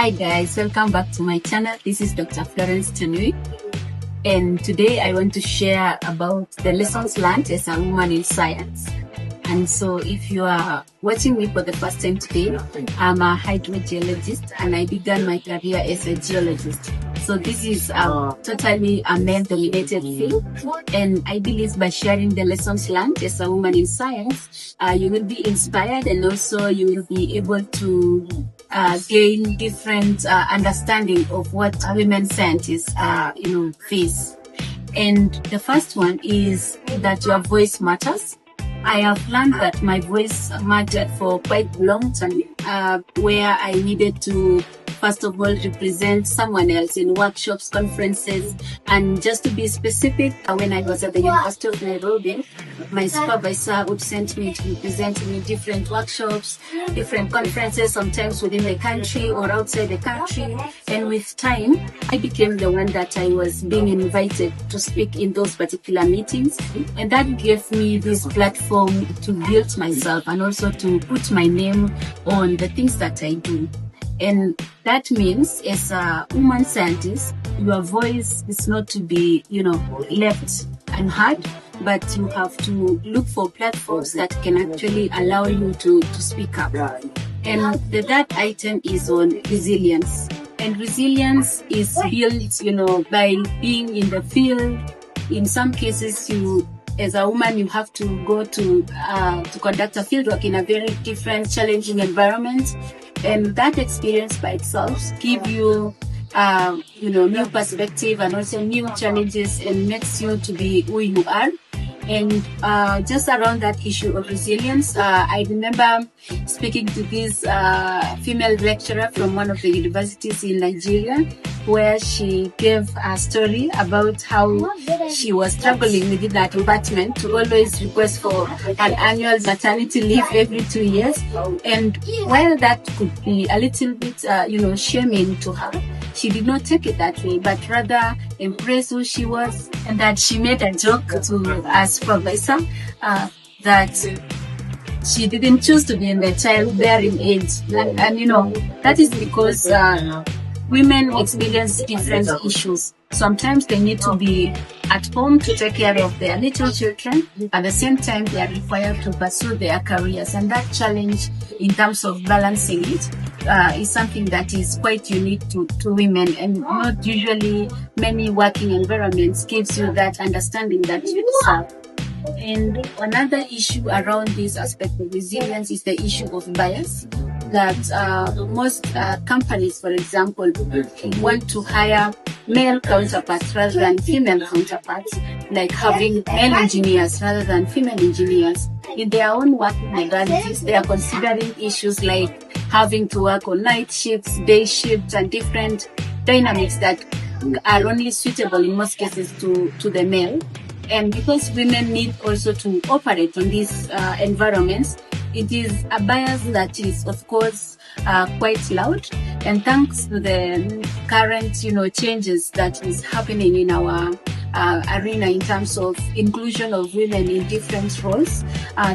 Hi guys, welcome back to my channel. This is Dr. Florence Tanui, and today I want to share about the lessons learned as a woman in science. And so if you are watching me for the first time today, I'm a hydrogeologist and I began my career as a geologist. So this is totally a male-dominated field, and I believe by sharing the lessons learned as a woman in science, you will be inspired, and also you will be able to gain different understanding of what women scientists face. And the first one is that your voice matters. I have learned that my voice mattered for quite a long time, where I needed to first of all represent someone else in workshops, conferences, and just to be specific, when I was at the University of Nairobi, my supervisor would send me to represent in different workshops, different conferences, sometimes within the country or outside the country. And with time, I became the one that I was being invited to speak in those particular meetings. And that gave me this platform to build myself and also to put my name on the things that I do. And that means, as a woman scientist, your voice is not to be, left unheard, but you have to look for platforms that can actually allow you to speak up. And the third item is on resilience. And resilience is built, by being in the field. In some cases, as a woman, you have to go to conduct a fieldwork in a very different, challenging environment. And that experience by itself give you, new perspective and also new challenges, and makes you to be who you are. And just around that issue of resilience, I remember speaking to this female lecturer from one of the universities in Nigeria, where she gave a story about how she was struggling within that department to always request for an annual maternity leave every 2 years. And while that could be a little bit, shaming to her, she did not take it that way, but rather embrace who she was, and that she made a joke to her supervisor that she didn't choose to be in the childbearing age. And that is because women experience different issues. Sometimes they need to be at home to take care of their little children. At the same time, they are required to pursue their careers. And that challenge in terms of balancing it is something that is quite unique to women, and not usually many working environments gives you that understanding that you deserve. And another issue around this aspect of resilience is the issue of bias. That most companies, for example, want to hire male counterparts rather than female counterparts, like having male engineers rather than female engineers. In their own working modalities, they are considering issues like having to work on night shifts, day shifts, and different dynamics that are only suitable in most cases to the male. And because women need also to operate on these environments, it is a bias that is, of course, quite loud. And thanks to the current, changes that is happening in our arena in terms of inclusion of women in different roles,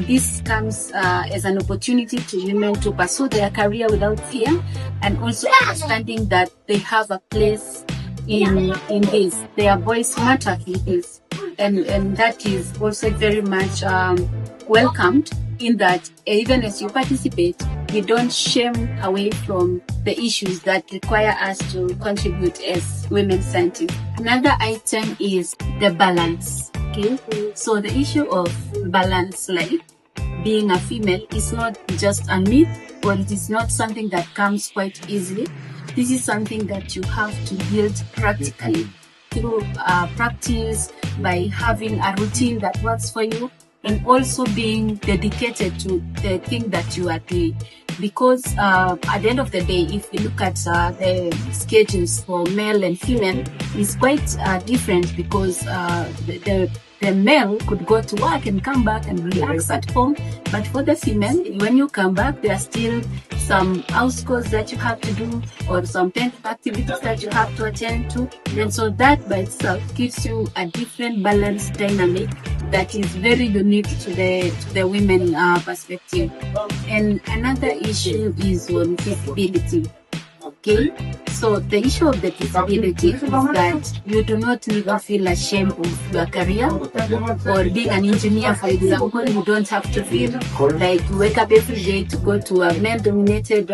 this comes as an opportunity to women to pursue their career without fear, and also understanding that they have a place in this. Their voice matters in this. And that is also very much welcomed, in that even as you participate, you don't shame away from the issues that require us to contribute as women scientists. Another item is the balance. Okay, so the issue of balance, like being a female, is not just a myth, or it is not something that comes quite easily. This is something that you have to build practically through practice, by having a routine that works for you, and also being dedicated to the thing that you are doing. Because at the end of the day, if you look at the schedules for male and female, it's quite different, because the male could go to work and come back and relax at home. But for the female, when you come back, there are still some house chores that you have to do, or some painting activities that you have to attend to. And so that by itself gives you a different balanced dynamic that is very unique to the women perspective. And another issue is on visibility. okay? So the issue of the disability is that you do not need to feel ashamed of your career, or being an engineer, for example. You don't have to feel like you wake up every day to go to a male-dominated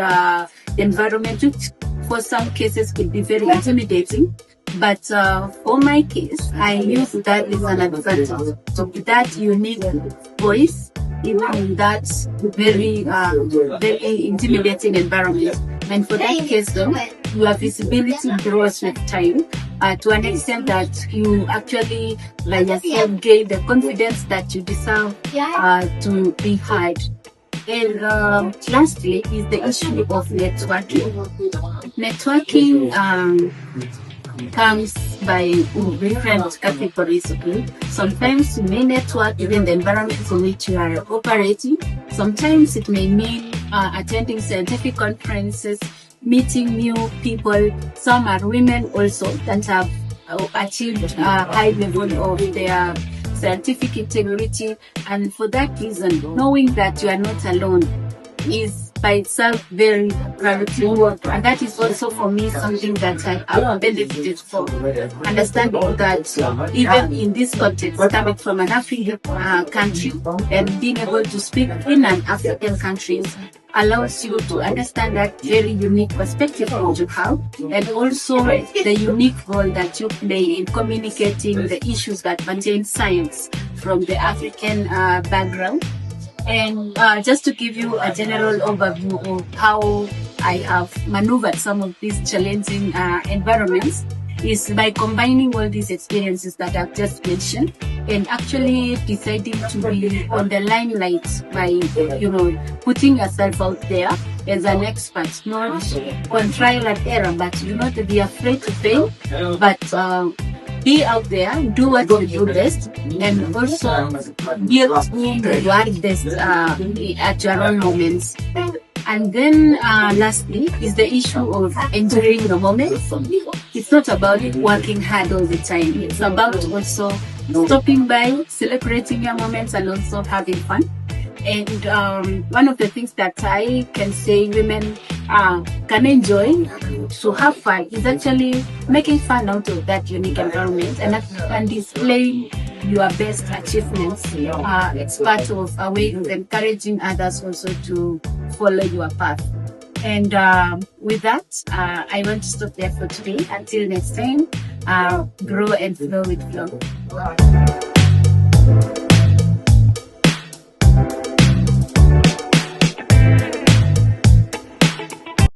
environment, which for some cases could be very intimidating. But for my case, I use that as an advantage. So that unique voice, even in that very intimidating environment. And for that case, though, your visibility grows with time to an extent that you actually, like yourself, gain the confidence that you deserve to be heard. And lastly is the issue of networking. Networking comes by different categories. Okay? Sometimes you may network within the environment in which you are operating. Sometimes it may mean attending scientific conferences, meeting new people. Some are women also that have achieved a high level of their scientific integrity, and for that reason, knowing that you are not alone is by itself very gratifying, and that is also for me something that I have benefited from. Understanding that even in this context, coming from an African country and being able to speak in an African country allows you to understand that very unique perspective that you have, and also the unique role that you play in communicating the issues that pertain science from the African background. And just to give you a general overview of how I have maneuvered some of these challenging environments is by combining all these experiences that I've just mentioned and actually deciding to be on the limelight by, putting yourself out there as an expert, not on trial and error, but do not be afraid to fail, but be out there, do what you do best, and also build whom you are best at your own moments. And then lastly is the issue of enjoying the moment. It's not about working hard all the time. It's about also stopping by, celebrating your moments, and also having fun. And one of the things that I can say women can enjoy to have fun is actually making fun out of that unique environment and displaying your best achievements. It's part of a way of encouraging others also to follow your path. And with that, I want to stop there for today. Until next time, grow and flow with flow.